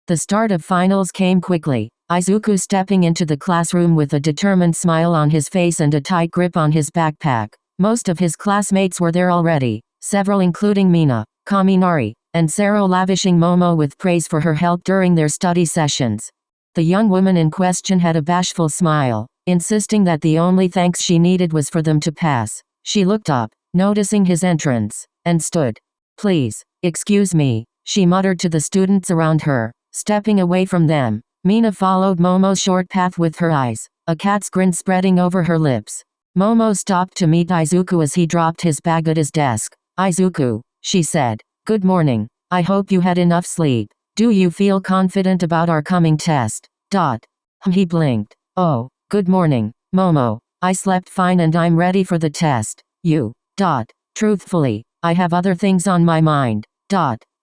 The start of finals came quickly. Izuku stepping into the classroom with a determined smile on his face and a tight grip on his backpack. Most of his classmates were there already, several including Mina, Kaminari, and Sero lavishing Momo with praise for her help during their study sessions. The young woman in question had a bashful smile, insisting that the only thanks she needed was for them to pass. She looked up, noticing his entrance, and stood. "Please, excuse me," she muttered to the students around her, stepping away from them. Mina followed Momo's short path with her eyes, a cat's grin spreading over her lips. Momo stopped to meet Izuku as he dropped his bag at his desk. "Izuku," she said, "good morning. I hope you had enough sleep. Do you feel confident about our coming test?" He blinked. "Oh, good morning, Momo. I slept fine and I'm ready for the test. You. Truthfully, I have other things on my mind.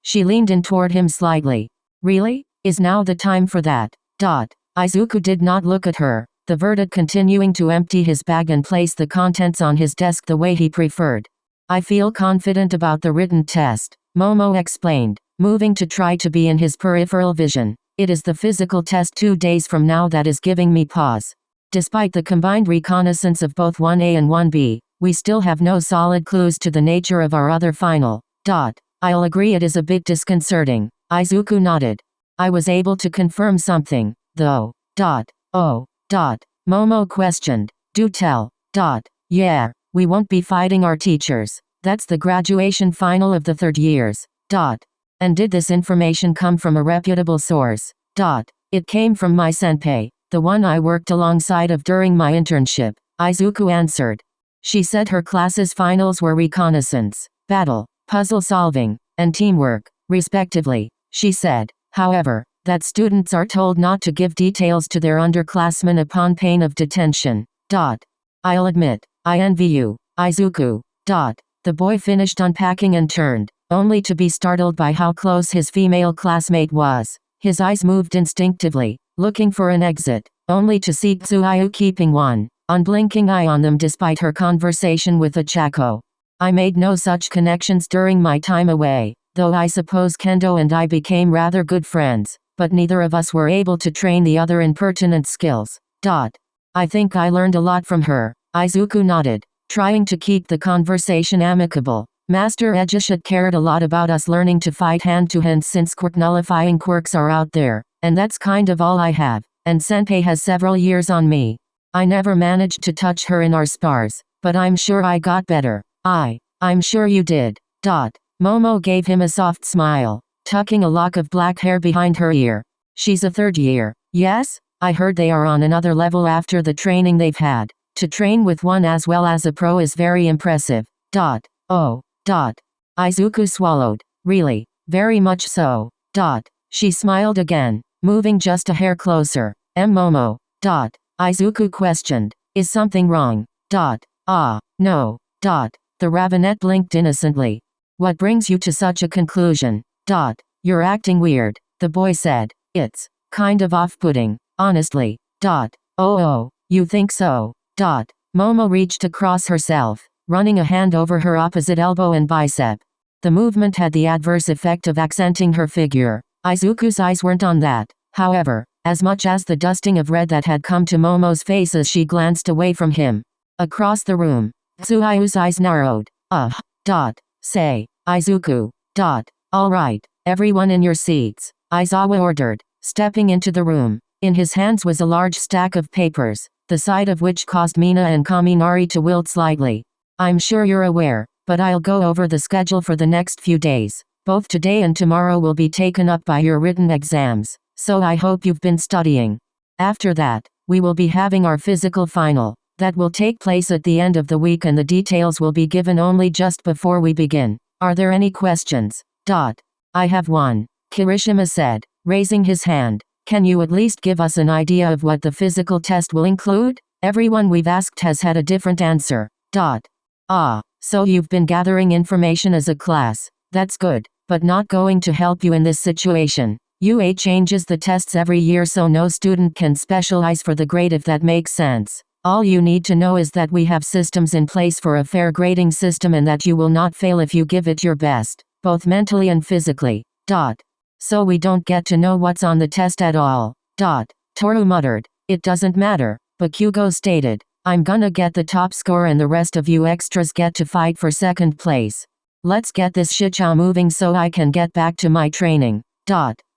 She leaned in toward him slightly. "Really? Is now the time for that?" Izuku did not look at her, the verdict continuing to empty his bag and place the contents on his desk the way he preferred. "I feel confident about the written test," Momo explained, moving to try to be in his peripheral vision. "It is the physical test 2 days from now that is giving me pause. Despite the combined reconnaissance of both 1A and 1B, we still have no solid clues to the nature of our other final. I'll agree it is a bit disconcerting." Izuku nodded. "I was able to confirm something, though. Oh. Momo questioned. "Do tell. Yeah, we won't be fighting our teachers. That's the graduation final of the 3rd years. And did this information come from a reputable source?" "It came from my senpai, the one I worked alongside of during my internship," Izuku answered. "She said her class's finals were reconnaissance, battle, puzzle solving, and teamwork, respectively. She said, however, that students are told not to give details to their underclassmen upon pain of detention. I'll admit, I envy you, Izuku. The boy finished unpacking and turned, only to be startled by how close his female classmate was. His eyes moved instinctively, looking for an exit, only to see Tsuyu keeping one unblinking eye on them despite her conversation with Ochako. "I made no such connections during my time away, though I suppose Kendo and I became rather good friends, but neither of us were able to train the other in pertinent skills. I think I learned a lot from her." Izuku nodded, trying to keep the conversation amicable. "Master Ejishit cared a lot about us learning to fight hand-to-hand since quirk-nullifying quirks are out there, and that's kind of all I have, and Senpai has several years on me. I never managed to touch her in our spars, but I'm sure I got better." I'm sure you did. Momo gave him a soft smile, tucking a lock of black hair behind her ear. "She's a 3rd year, yes? I heard they are on another level after the training they've had. To train with one as well as a pro is very impressive. Oh. Izuku swallowed. "Really, very much so. She smiled again, moving just a hair closer. "Momo. Izuku questioned. "Is something wrong?" No. The ravenet blinked innocently. "What brings you to such a conclusion?" "You're acting weird," the boy said. "It's kind of off-putting, honestly." Oh, you think so?" Momo reached across herself, running a hand over her opposite elbow and bicep. The movement had the adverse effect of accenting her figure. Izuku's eyes weren't on that, however, as much as the dusting of red that had come to Momo's face as she glanced away from him. Across the room, Tsuyu's eyes narrowed. Say, Izuku. All right, everyone in your seats," Aizawa ordered, stepping into the room. In his hands was a large stack of papers, the sight of which caused Mina and Kaminari to wilt slightly. "I'm sure you're aware, but I'll go over the schedule for the next few days. Both today and tomorrow will be taken up by your written exams, so I hope you've been studying. After that, we will be having our physical final. That will take place at the end of the week and the details will be given only just before we begin. Are there any questions?" "I have one," Kirishima said, raising his hand. "Can you at least give us an idea of what the physical test will include? Everyone we've asked has had a different answer." So you've been gathering information as a class. That's good, but not going to help you in this situation. UA changes the tests every year so no student can specialize for the grade if that makes sense. All you need to know is that we have systems in place for a fair grading system and that you will not fail if you give it your best, both mentally and physically. So we don't get to know what's on the test at all. Toru muttered. It doesn't matter, Bakugo stated. I'm gonna get the top score and the rest of you extras get to fight for second place. Let's get this shichou moving so I can get back to my training.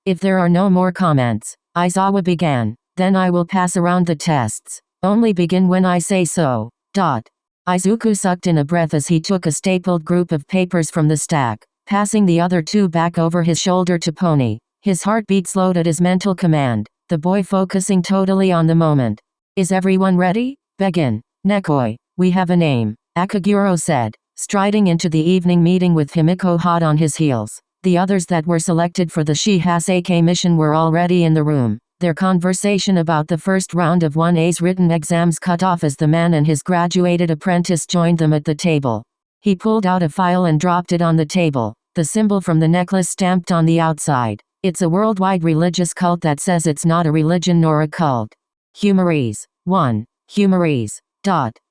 If there are no more comments, Aizawa began. Then I will pass around the tests. Only begin when I say so. Izuku sucked in a breath as he took a stapled group of papers from the stack, passing the other two back over his shoulder to Pony. His heartbeat slowed at his mental command, the boy focusing totally on the moment. Is everyone ready? Begin. Nekoi, we have a name, Akaguro said, striding into the evening meeting with Himiko hot on his heels. The others that were selected for the Shihaseke mission were already in the room. Their conversation about the first round of 1A's written exams cut off as the man and his graduated apprentice joined them at the table. He pulled out a file and dropped it on the table, the symbol from the necklace stamped on the outside. It's a worldwide religious cult that says it's not a religion nor a cult. Humories. 1. Humories.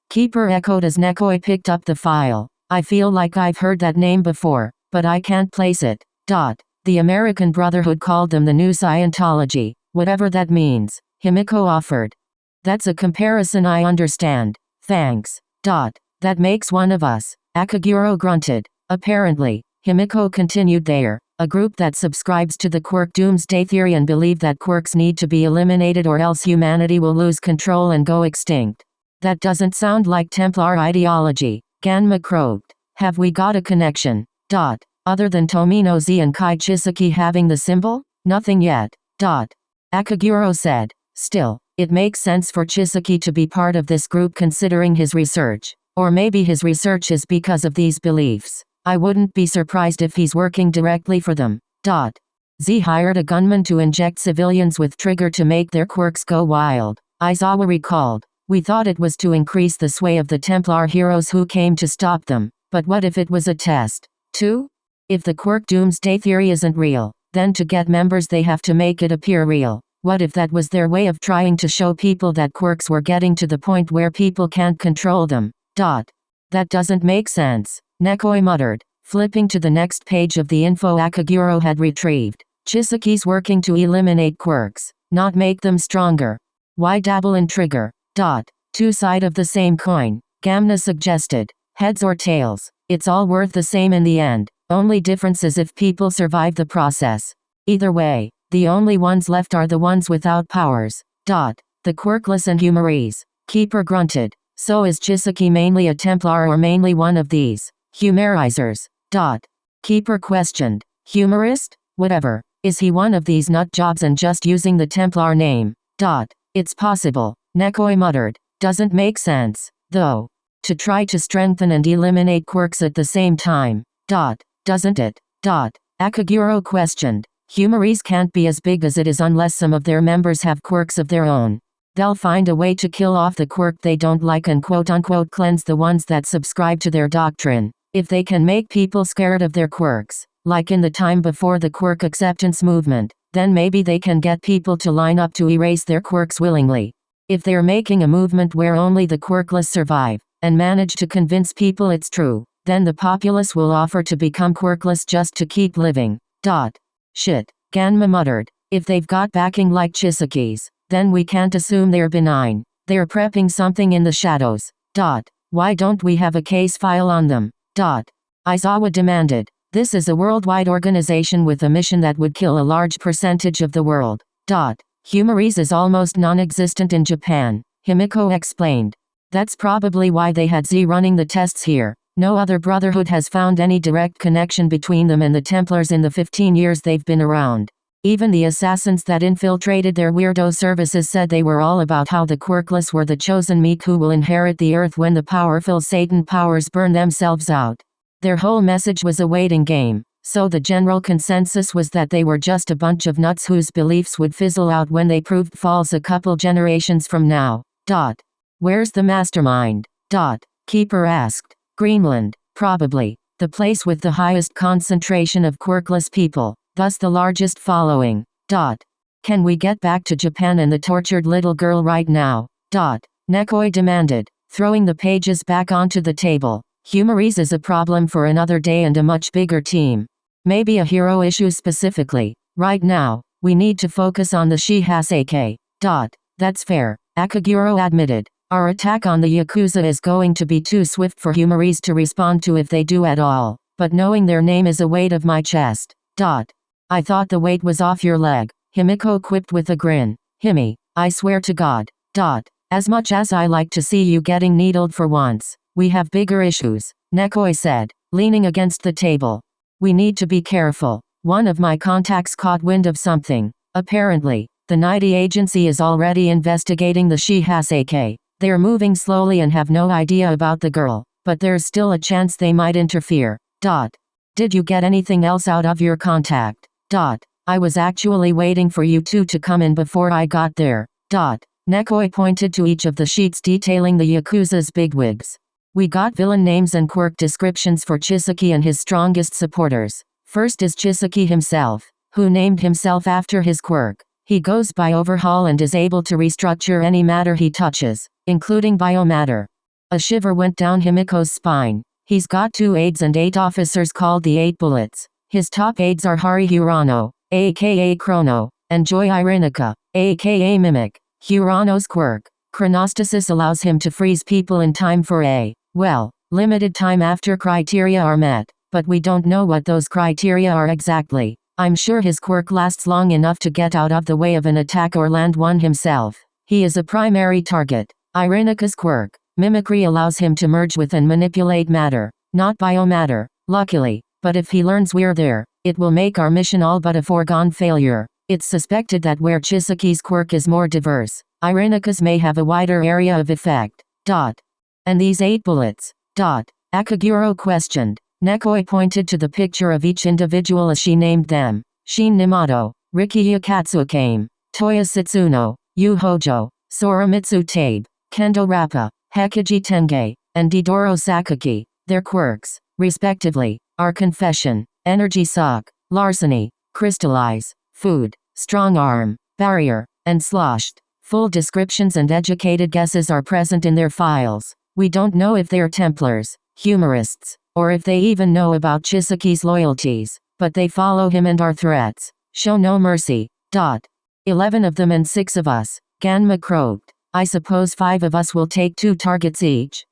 Keeper echoed as Nekoi picked up the file. I feel like I've heard that name before, but I can't place it. The American Brotherhood called them the New Scientology, whatever that means, Himiko offered. That's a comparison I understand. Thanks. That makes one of us, Akaguro grunted. Apparently, Himiko continued there. A group that subscribes to the quirk doomsday theory and believe that quirks need to be eliminated or else humanity will lose control and go extinct. That doesn't sound like Templar ideology, Ganma croaked. Have we got a connection? Other than Tomino Z and Kai Chisaki having the symbol? Nothing yet. Akaguro said. Still, it makes sense for Chisaki to be part of this group considering his research. Or maybe his research is because of these beliefs. I wouldn't be surprised if he's working directly for them. Z hired a gunman to inject civilians with trigger to make their quirks go wild, Aizawa recalled. We thought it was to increase the sway of the Templar heroes who came to stop them, but what if it was a test? 2. If the quirk doomsday theory isn't real, then to get members they have to make it appear real. What if that was their way of trying to show people that quirks were getting to the point where people can't control them? That doesn't make sense, Nekoi muttered, flipping to the next page of the info Akaguro had retrieved. Chisaki's working to eliminate quirks, not make them stronger. Why dabble in trigger? Two sides of the same coin, Gamna suggested. Heads or tails, it's all worth the same in the end. Only difference is if people survive the process. Either way, the only ones left are the ones without powers. The quirkless and humories. Keeper grunted. So is Chisaki mainly a Templar or mainly one of these humorizers? Keeper questioned. Humorist? Whatever. Is he one of these nut jobs and just using the Templar name? It's possible, Nekoi muttered. Doesn't make sense, though. To try to strengthen and eliminate quirks at the same time. Doesn't it? Akaguro questioned. Humories can't be as big as it is unless some of their members have quirks of their own. They'll find a way to kill off the quirk they don't like and quote-unquote cleanse the ones that subscribe to their doctrine. If they can make people scared of their quirks, like in the time before the quirk acceptance movement, then maybe they can get people to line up to erase their quirks willingly. If they're making a movement where only the quirkless survive, and manage to convince people it's true, then the populace will offer to become quirkless just to keep living. Shit, Ganma muttered. If they've got backing like Chisaki's, then we can't assume they're benign. They're prepping something in the shadows. Why don't we have a case file on them? Aizawa demanded. This is a worldwide organization with a mission that would kill a large percentage of the world. Humories is almost non-existent in Japan, Himiko explained. That's probably why they had Z running the tests here. No other brotherhood has found any direct connection between them and the Templars in the 15 years they've been around. Even the assassins that infiltrated their weirdo services said they were all about how the quirkless were the chosen meek who will inherit the earth when the powerful Satan powers burn themselves out. Their whole message was a waiting game, so the general consensus was that they were just a bunch of nuts whose beliefs would fizzle out when they proved false a couple generations from now. Where's the mastermind? Keeper asked. Greenland, probably. The place with the highest concentration of quirkless people, thus the largest following. Can we get back to Japan and the tortured little girl right now? Nekoi demanded, throwing the pages back onto the table. Humories is a problem for another day and a much bigger team. Maybe a hero issue specifically, Right now, we need to focus on the Shihasake. That's fair, Akaguro admitted. Our attack on the Yakuza is going to be too swift for Humoris to respond to if they do at all, but knowing their name is a weight of my chest. I thought the weight was off your leg, Himiko quipped with a grin. Himi, I swear to God. As much as I like to see you getting needled for once, we have bigger issues, Nekoi said, leaning against the table. We need to be careful. One of my contacts caught wind of something. Apparently, the Nighty agency is already investigating the Shihasake. They're moving slowly and have no idea about the girl, but there's still a chance they might interfere. Did you get anything else out of your contact? I was actually waiting for you two to come in before I got there. Nekoi pointed to each of the sheets detailing the Yakuza's bigwigs. We got villain names and quirk descriptions for Chisaki and his strongest supporters. First is Chisaki himself, who named himself after his quirk. He goes by Overhaul and is able to restructure any matter he touches, including biomatter. A shiver went down Himiko's spine. He's got 2 aides and 8 officers called the 8 Bullets. His top aides are Hari Hirano, aka Chrono, and Joy Irinica, aka Mimic. Hirano's quirk, Chronostasis, allows him to freeze people in time for limited time after criteria are met, but we don't know what those criteria are exactly. I'm sure his quirk lasts long enough to get out of the way of an attack or land one himself. He is a primary target. Irinica's quirk, Mimicry, allows him to merge with and manipulate matter, not biomatter, luckily, but if he learns we're there, it will make our mission all but a foregone failure. It's suspected that where Chisaki's quirk is more diverse, Irinica's may have a wider area of effect. And these 8 bullets? Akaguro questioned. Nekoi pointed to the picture of each individual as she named them. Shin Nimato, Rikiya Katsukame, Toya Setsuno, Yu Hojo, Soromitsu Tabe, Kendo Rappa, Hekiji Tenge, and Didoro Sakaki. Their quirks, respectively, are Confession, Energy Suck, Larceny, Crystallize, Food, Strong Arm, Barrier, and Sloshed. Full descriptions and educated guesses are present in their files. We don't know if they're Templars, humorists, or if they even know about Chisaki's loyalties, but they follow him and our threats. Show no mercy. 11 of them and 6 of us, Ganma croaked. I suppose 5 of us will take 2 targets each.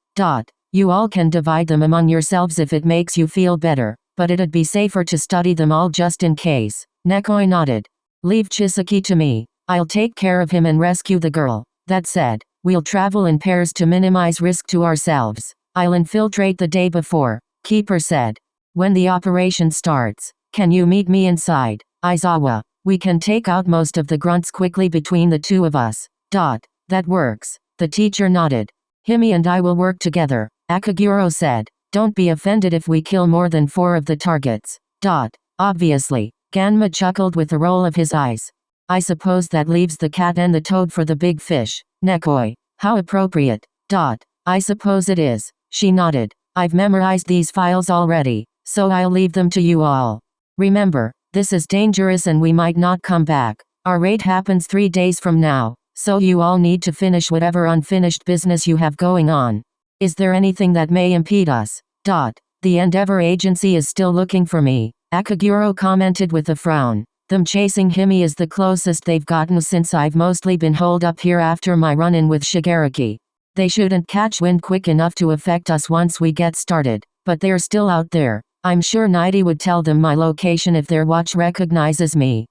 You all can divide them among yourselves if it makes you feel better, but it'd be safer to study them all just in case. Nekoi nodded. Leave Chisaki to me. I'll take care of him and rescue the girl. That said, we'll travel in pairs to minimize risk to ourselves. I'll infiltrate the day before, Keeper said. When the operation starts, can you meet me inside, Aizawa? We can take out most of the grunts quickly between the 2 of us. That works. The teacher nodded. Himi and I will work together, Akaguro said. Don't be offended if we kill more than 4 of the targets. Obviously, Ganma chuckled with a roll of his eyes. I suppose that leaves the cat and the toad for the big fish. Nekoi, how appropriate. I suppose it is, she nodded. I've memorized these files already, so I'll leave them to you all. Remember, this is dangerous and we might not come back. Our raid happens 3 days from now, so you all need to finish whatever unfinished business you have going on. Is there anything that may impede us? The Endeavor Agency is still looking for me, Akaguro commented with a frown. Them chasing Himi is the closest they've gotten since I've mostly been holed up here after my run-in with Shigaraki. They shouldn't catch wind quick enough to affect us once we get started, but they're still out there. I'm sure Nighty would tell them my location if their watch recognizes me.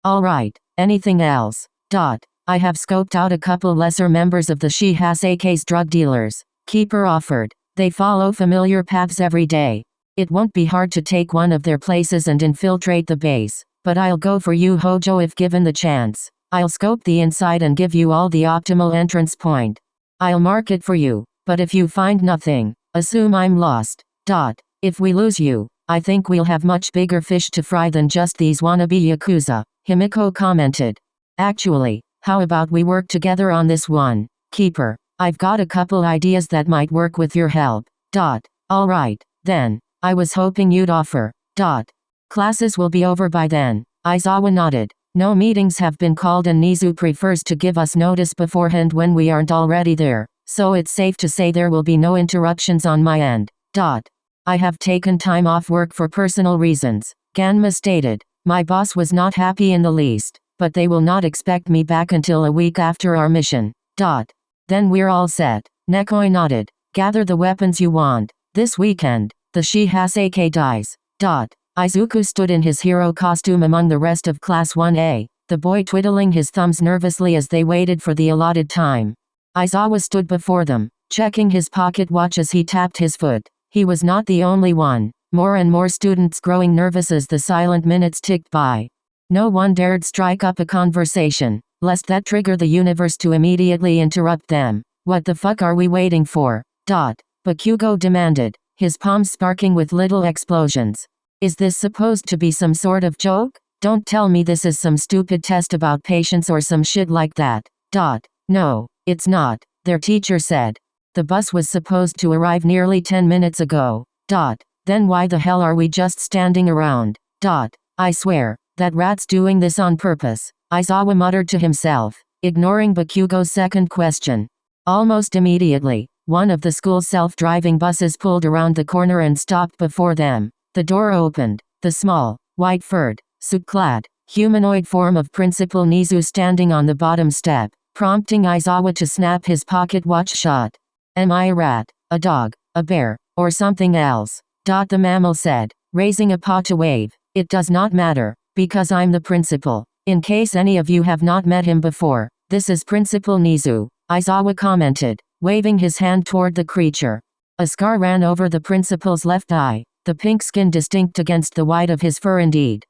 Alright, anything else? I have scoped out a couple lesser members of the Shihasake's drug dealers, Keeper offered. They follow familiar paths every day. It won't be hard to take one of their places and infiltrate the base, but I'll go for you Hojo if given the chance. I'll scope the inside and give you all the optimal entrance point. I'll mark it for you, but if you find nothing, assume I'm lost. If we lose you, I think we'll have much bigger fish to fry than just these wannabe Yakuza, Himiko commented. Actually, how about we work together on this one, Keeper? I've got a couple ideas that might work with your help. Alright, then, I was hoping you'd offer. Classes will be over by then, Aizawa nodded. No meetings have been called and Nizu prefers to give us notice beforehand when we aren't already there, so it's safe to say there will be no interruptions on my end. I have taken time off work for personal reasons, Ganma stated. My boss was not happy in the least, but they will not expect me back until a week after our mission. Then we're all set. Nekoi nodded. Gather the weapons you want. This weekend, the Shihasake dies. Izuku stood in his hero costume among the rest of Class 1A, the boy twiddling his thumbs nervously as they waited for the allotted time. Aizawa stood before them, checking his pocket watch as he tapped his foot. He was not the only one. More and more students growing nervous as the silent minutes ticked by. No one dared strike up a conversation, lest that trigger the universe to immediately interrupt them. What the fuck are we waiting for? Bakugo demanded, his palms sparking with little explosions. Is this supposed to be some sort of joke? Don't tell me this is some stupid test about patience or some shit like that. No, it's not, their teacher said. The bus was supposed to arrive nearly 10 minutes ago. Then why the hell are we just standing around? I swear, that rat's doing this on purpose, Aizawa muttered to himself, ignoring Bakugo's second question. Almost immediately, one of the school's self-driving buses pulled around the corner and stopped before them. The door opened. The small, white-furred, suit-clad, humanoid form of Principal Nizu standing on the bottom step, prompting Aizawa to snap his pocket watch shut. Am I a rat, a dog, a bear, or something else? The mammal said, raising a paw to wave. It does not matter, because I'm the principal. In case any of you have not met him before, this is Principal Nizu, Aizawa commented, waving his hand toward the creature. A scar ran over the principal's left eye, the pink skin distinct against the white of his fur indeed.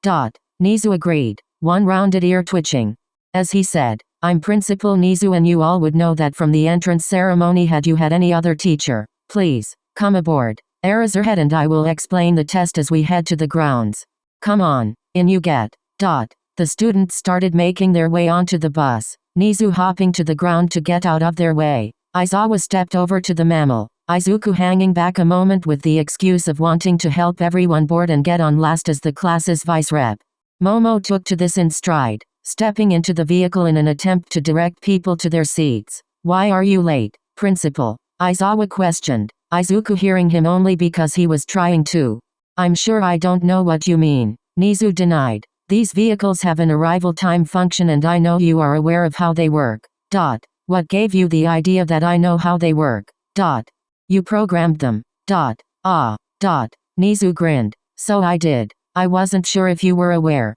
Nizu agreed, one rounded ear twitching. As he said, I'm Principal Nizu and you all would know that from the entrance ceremony had you had any other teacher. Please, come aboard. Eraserhead and I will explain the test as we head to the grounds. Come on, in you get. The students started making their way onto the bus, Nizu hopping to the ground to get out of their way. Aizawa stepped over to the mammal, Izuku hanging back a moment with the excuse of wanting to help everyone board and get on last as the class's vice rep. Momo took to this in stride, stepping into the vehicle in an attempt to direct people to their seats. Why are you late, Principal? Aizawa questioned, Izuku hearing him only because he was trying to. I'm sure I don't know what you mean, Nizu denied. These vehicles have an arrival time function and I know you are aware of how they work. What gave you the idea that I know how they work? You programmed them. Nizu grinned. So I did. I wasn't sure if you were aware.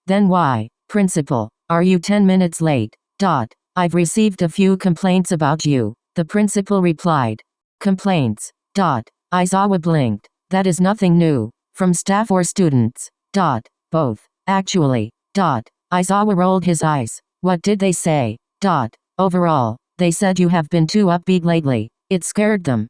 Then why, Principal, are you 10 minutes late? I've received a few complaints about you, the principal replied. Complaints. Aizawa blinked. That is nothing new. From staff or students? Both, actually. Aizawa rolled his eyes. What did they say? Overall, they said you have been too upbeat lately. It scared them.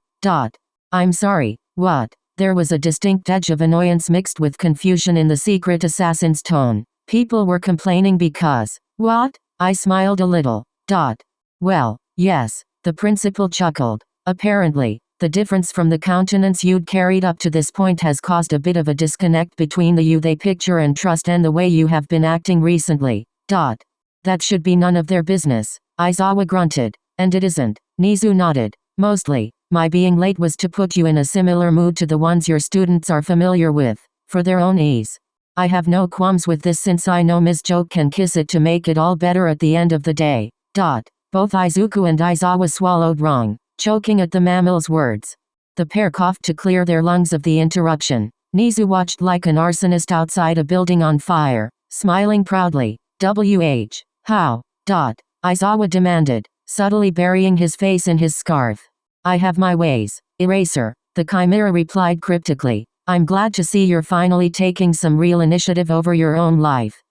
I'm sorry, what? There was a distinct edge of annoyance mixed with confusion in the secret assassin's tone. People were complaining because, what? I smiled a little. Well, yes, the principal chuckled. Apparently, the difference from the countenance you'd carried up to this point has caused a bit of a disconnect between the you they picture and trust and the way you have been acting recently. That should be none of their business, Aizawa grunted. And it isn't, Nizu nodded. Mostly, my being late was to put you in a similar mood to the ones your students are familiar with, for their own ease. I have no qualms with this since I know Ms. Joke can kiss it to make it all better at the end of the day. Both Izuku and Aizawa swallowed wrong, choking at the mammal's words. The pair coughed to clear their lungs of the interruption. Nizu watched like an arsonist outside a building on fire, smiling proudly. How? Aizawa demanded, subtly burying his face in his scarf. I have my ways, Eraser, the chimera replied cryptically. I'm glad to see you're finally taking some real initiative over your own life.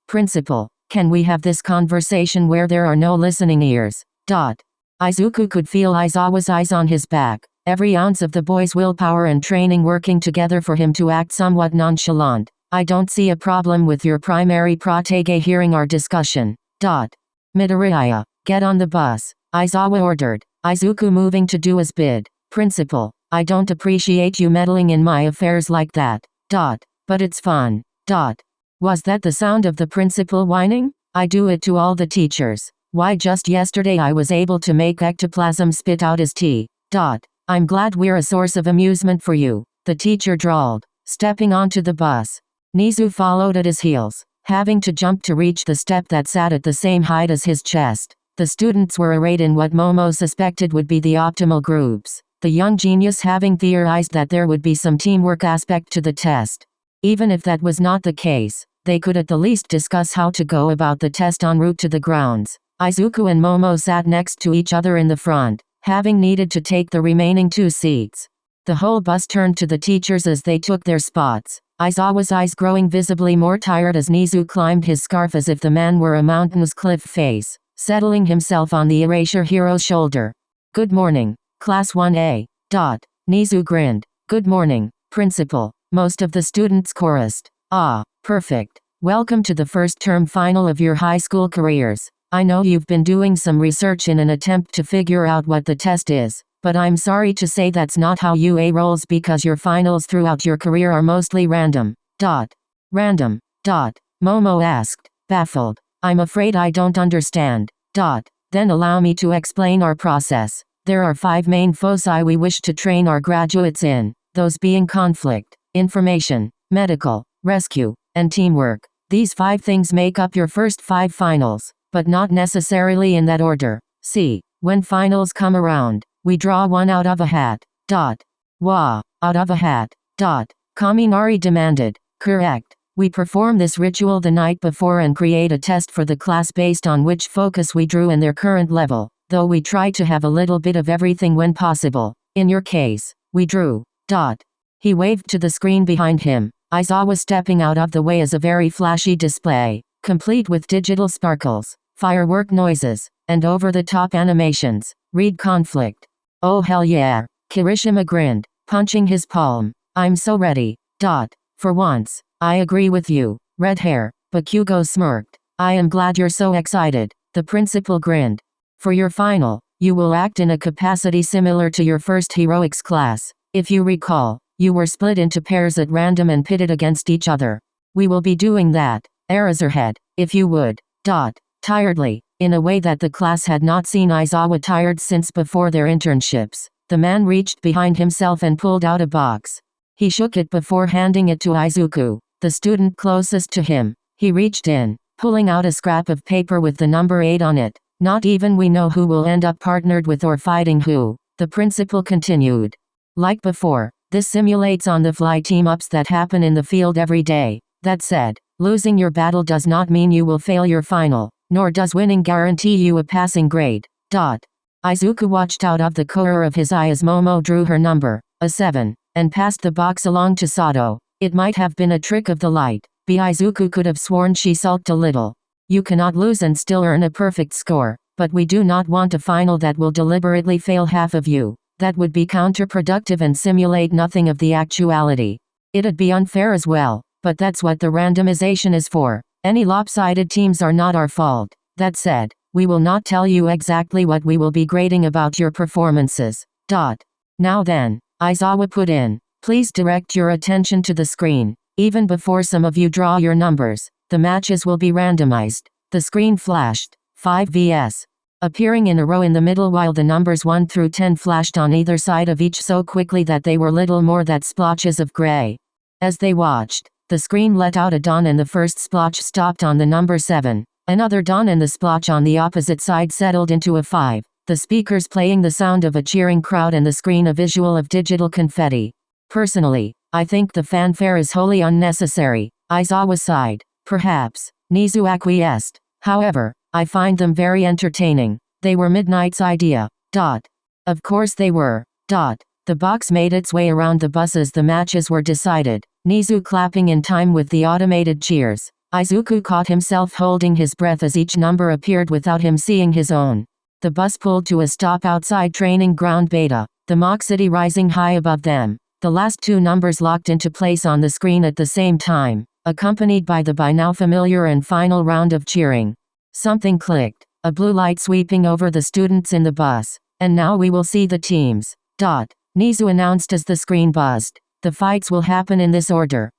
Principal, can we have this conversation where there are no listening ears? Izuku could feel Aizawa's eyes on his back, every ounce of the boy's willpower and training working together for him to act somewhat nonchalant. I don't see a problem with your primary protege hearing our discussion. Midoriya, get on the bus, Aizawa ordered, Izuku moving to do as bid. Principal, I don't appreciate you meddling in my affairs like that. But it's fun. Was that the sound of the principal whining? I do it to all the teachers. Why just yesterday I was able to make ectoplasm spit out his tea. I'm glad we're a source of amusement for you, the teacher drawled, stepping onto the bus. Nizu followed at his heels, having to jump to reach the step that sat at the same height as his chest. The students were arrayed in what Momo suspected would be the optimal groups, the young genius having theorized that there would be some teamwork aspect to the test. Even if that was not the case, they could at the least discuss how to go about the test en route to the grounds. Izuku and Momo sat next to each other in the front, having needed to take the remaining 2 seats. The whole bus turned to the teachers as they took their spots, Aizawa's eyes growing visibly more tired as Nizu climbed his scarf as if the man were a mountainous cliff face, settling himself on the erasure hero's shoulder. Good morning, Class 1A. Nizu grinned. Good morning, Principal. Most of the students chorused. Ah, perfect. Welcome to the first term final of your high school careers. I know you've been doing some research in an attempt to figure out what the test is, but I'm sorry to say that's not how UA rolls because your finals throughout your career are mostly random. Random. Momo asked, baffled. I'm afraid I don't understand. Then allow me to explain our process. There are 5 main foci we wish to train our graduates in, those being conflict, information, medical, rescue, and teamwork. These 5 things make up your first 5 finals, but not necessarily in that order. See, when finals come around, we draw one out of a hat. Out of a hat. Kaminari demanded. Correct. We perform this ritual the night before and create a test for the class based on which focus we drew and their current level, though we try to have a little bit of everything when possible. In your case, we drew. He waved to the screen behind him. Aizawa stepping out of the way as a very flashy display, complete with digital sparkles, firework noises, and over-the-top animations. Read conflict. Oh hell yeah. Kirishima grinned, punching his palm. I'm so ready. For once, I agree with you. Red hair. Bakugo smirked. I am glad you're so excited. The principal grinned. For your final, you will act in a capacity similar to your first heroics class. If you recall, you were split into pairs at random and pitted against each other. We will be doing that. Eraserhead, if you would. Tiredly, in a way that the class had not seen Aizawa tired since before their internships, the man reached behind himself and pulled out a box. He shook it before handing it to Izuku, the student closest to him. He reached in, pulling out a scrap of paper with the number 8 on it. Not even we know who will end up partnered with or fighting who, the principal continued. Like before, this simulates on-the-fly team-ups that happen in the field every day. That said, losing your battle does not mean you will fail your final, nor does winning guarantee you a passing grade. Izuku watched out of the corner of his eye as Momo drew her number, a 7, and passed the box along to Sato. It might have been a trick of the light, but Izuku could have sworn she sulked a little. You cannot lose and still earn a perfect score, but we do not want a final that will deliberately fail half of you. That would be counterproductive and simulate nothing of the actuality. It'd be unfair as well, but that's what the randomization is for. Any lopsided teams are not our fault. That said, we will not tell you exactly what we will be grading about your performances. Now then, Aizawa put in. Please direct your attention to the screen. Even before some of you draw your numbers, the matches will be randomized. The screen flashed. 5 vs. Appearing in a row in the middle while the numbers 1 through 10 flashed on either side of each so quickly that they were little more than splotches of gray. As they watched, the screen let out a dawn and the first splotch stopped on the number 7. Another dawn and the splotch on the opposite side settled into a 5. The speakers playing the sound of a cheering crowd and the screen a visual of digital confetti. Personally, I think the fanfare is wholly unnecessary. Aizawa sighed. Perhaps. Nizu acquiesced. However, I find them very entertaining. They were Midnight's idea. Of course they were. The box made its way around the bus as the matches were decided, Nizu clapping in time with the automated cheers. Izuku caught himself holding his breath as each number appeared without him seeing his own. The bus pulled to a stop outside training ground Beta, the Mach City rising high above them. The last 2 numbers locked into place on the screen at the same time, accompanied by the by now familiar and final round of cheering. Something clicked, a blue light sweeping over the students in the bus. And now we will see the teams. Nizu announced as the screen buzzed. The fights will happen in this order.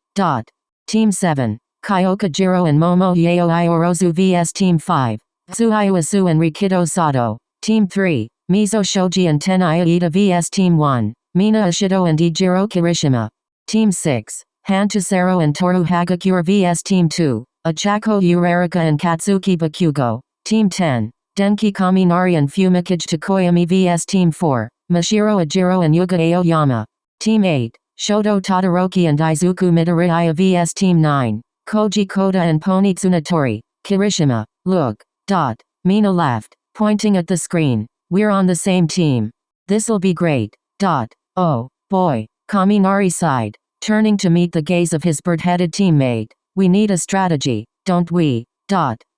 Team 7, Kyoka Jiro and Momo Yaoi Orozu vs Team 5, Tsuyu Asu and Rikido Sato. Team 3, Mizo Shoji and Tenai Aida vs Team 1, Mina Ashido and Ijiro Kirishima. Team 6, Han to Sero and Toru Hagakure vs Team 2, Achako Uraraka and Katsuki Bakugo. Team 10, Denki Kaminari and Fumikage to Koyami vs Team 4, Mashiro Ajiro and Yuga Aoyama. Team 8, Shoto Todoroki and Izuku Midoriya vs Team 9, Koji Koda and Pony Tsunatori. Kirishima, look. Mina laughed, pointing at the screen. We're on the same team. This'll be great. Oh, boy. Kaminari sighed, turning to meet the gaze of his bird-headed teammate. We need a strategy, don't we?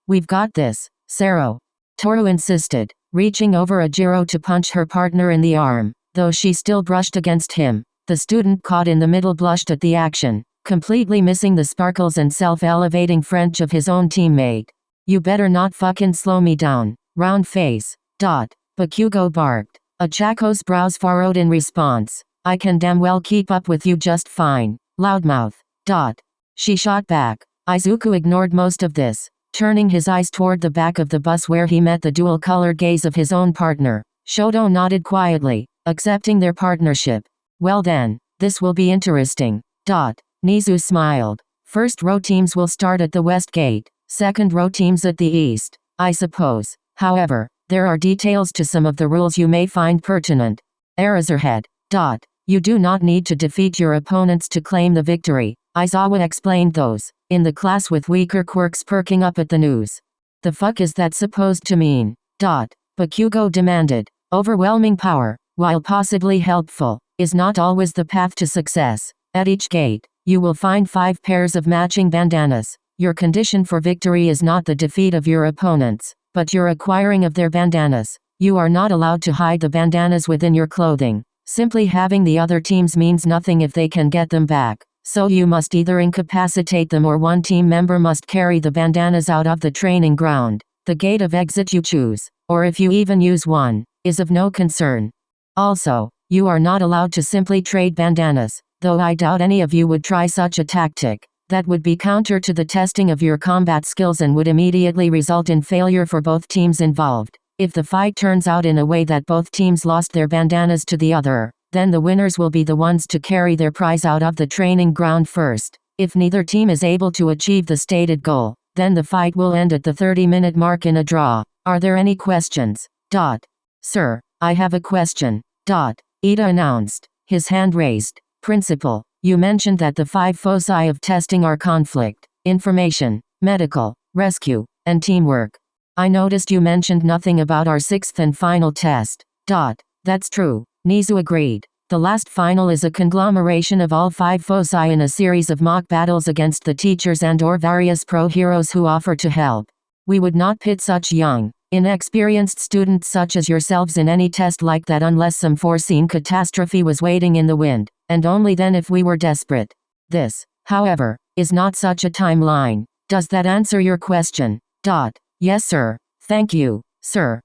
We've got this, Sero. Toru insisted, reaching over Ajiro to punch her partner in the arm, though she still brushed against him. The student caught in the middle blushed at the action, completely missing the sparkles and self-elevating French of his own teammate. You better not fucking slow me down, round face. Bakugo barked. Achako's brows furrowed in response. I can damn well keep up with you just fine, loudmouth. She shot back. Izuku ignored most of this, turning his eyes toward the back of the bus where he met the dual-colored gaze of his own partner. Shoto nodded quietly, accepting their partnership. Well then, this will be interesting. Nizu smiled. First row teams will start at the west gate, second row teams at the east, I suppose. However, there are details to some of the rules you may find pertinent. Eraserhead. You do not need to defeat your opponents to claim the victory. Aizawa explained those, in the class with weaker quirks perking up at the news. The fuck is that supposed to mean? Bakugo demanded. Overwhelming power, while possibly helpful, is not always the path to success. At each gate, you will find 5 pairs of matching bandanas. Your condition for victory is not the defeat of your opponents, but your acquiring of their bandanas. You are not allowed to hide the bandanas within your clothing. Simply having the other teams means nothing if they can get them back. So you must either incapacitate them or one team member must carry the bandanas out of the training ground. The gate of exit you choose, or if you even use one, is of no concern. Also, you are not allowed to simply trade bandanas, though I doubt any of you would try such a tactic. That would be counter to the testing of your combat skills and would immediately result in failure for both teams involved. If the fight turns out in a way that both teams lost their bandanas to the other, then the winners will be the ones to carry their prize out of the training ground first. If neither team is able to achieve the stated goal, then the fight will end at the 30-minute mark in a draw. Are there any questions? Sir, I have a question. Ida announced, his hand raised. Principal, you mentioned that the 5 foci of testing are conflict, information, medical, rescue, and teamwork. I noticed you mentioned nothing about our 6th and final test. That's true, Nizu agreed. The last final is a conglomeration of all 5 foci in a series of mock battles against the teachers and/or various pro-heroes who offer to help. We would not pit such young, inexperienced students such as yourselves in any test like that unless some foreseen catastrophe was waiting in the wind, and only then if we were desperate. This, however, is not such a timeline. Does that answer your question? Yes sir, thank you, sir.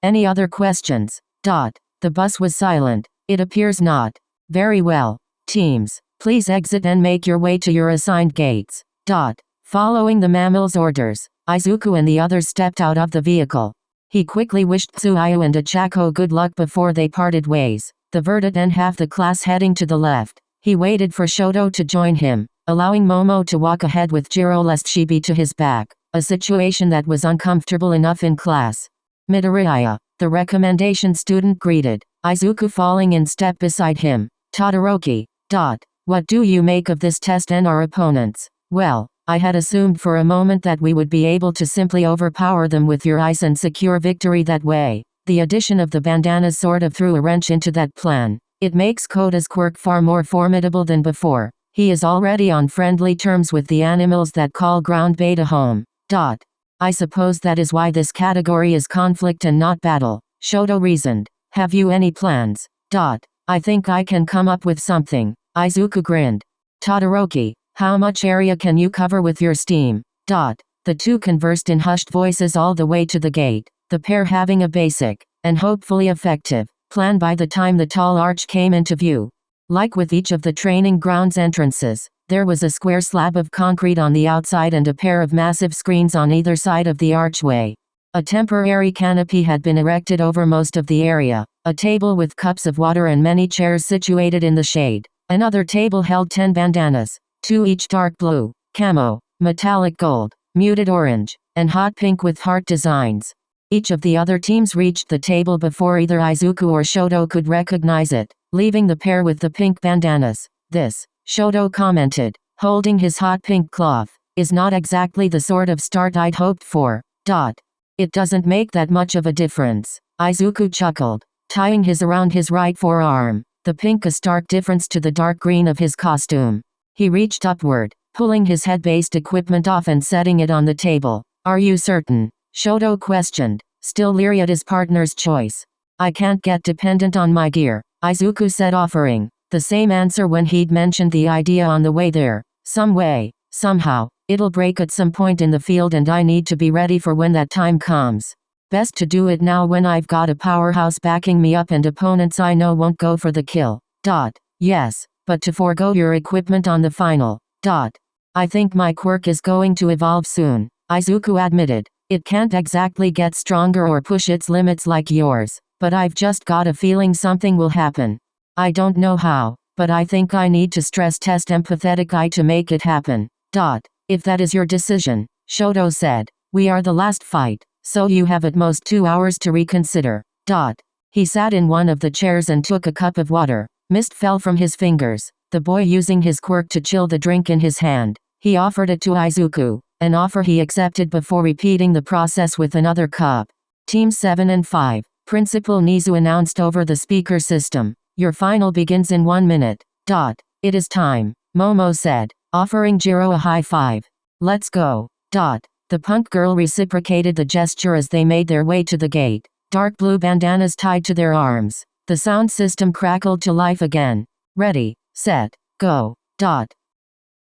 Any other questions? The bus was silent. It appears not. Very well. Teams, please exit and make your way to your assigned gates. Following the mammal's orders, Izuku and the others stepped out of the vehicle. He quickly wished Tsuyu and Achako good luck before they parted ways, the verdant and half the class heading to the left. He waited for Shoto to join him, allowing Momo to walk ahead with Jiro lest she be to his back, a situation that was uncomfortable enough in class. Midoriya, the recommendation student greeted, Izuku falling in step beside him. Todoroki. What do you make of this test and our opponents? Well, I had assumed for a moment that we would be able to simply overpower them with your ice and secure victory that way. The addition of the bandanas sort of threw a wrench into that plan. It makes Koda's quirk far more formidable than before. He is already on friendly terms with the animals that call ground beta home. I suppose that is why this category is conflict and not battle, Shoto reasoned. Have you any plans? I think I can come up with something. Izuku grinned. Todoroki, how much area can you cover with your steam? The two conversed in hushed voices all the way to the gate, the pair having a basic, and hopefully effective, plan by the time the tall arch came into view. Like with each of the training grounds entrances, there was a square slab of concrete on the outside and a pair of massive screens on either side of the archway. A temporary canopy had been erected over most of the area, a table with cups of water and many chairs situated in the shade. Another table held 10 bandanas, 2 each dark blue, camo, metallic gold, muted orange, and hot pink with heart designs. Each of the other teams reached the table before either Izuku or Shoto could recognize it, leaving the pair with the pink bandanas. This, Shoto commented, holding his hot pink cloth, is not exactly the sort of start I'd hoped for. It doesn't make that much of a difference. Izuku chuckled, tying his around his right forearm, the pink a stark difference to the dark green of his costume. He reached upward, pulling his head-based equipment off and setting it on the table. Are you certain? Shoto questioned, still leery at his partner's choice. I can't get dependent on my gear, Izuku said, offering the same answer when he'd mentioned the idea on the way there. Some way, somehow, it'll break at some point in the field and I need to be ready for when that time comes. Best to do it now when I've got a powerhouse backing me up and opponents I know won't go for the kill. Yes, but to forego your equipment on the final. I think my quirk is going to evolve soon, Izuku admitted. It can't exactly get stronger or push its limits like yours, but I've just got a feeling something will happen. I don't know how, but I think I need to stress test empathetic eye to make it happen. If that is your decision, Shoto said, we are the last fight, so you have at most 2 hours to reconsider. He sat in one of the chairs and took a cup of water. Mist fell from his fingers, the boy using his quirk to chill the drink in his hand. He offered it to Izuku, an offer he accepted before repeating the process with another cup. Team 7 and 5, Principal Nizu announced over the speaker system. Your final begins in 1 minute. It is time, Momo said, offering Jiro a high five. Let's go. The punk girl reciprocated the gesture as they made their way to the gate, dark blue bandanas tied to their arms. The sound system crackled to life again. Ready, set, go.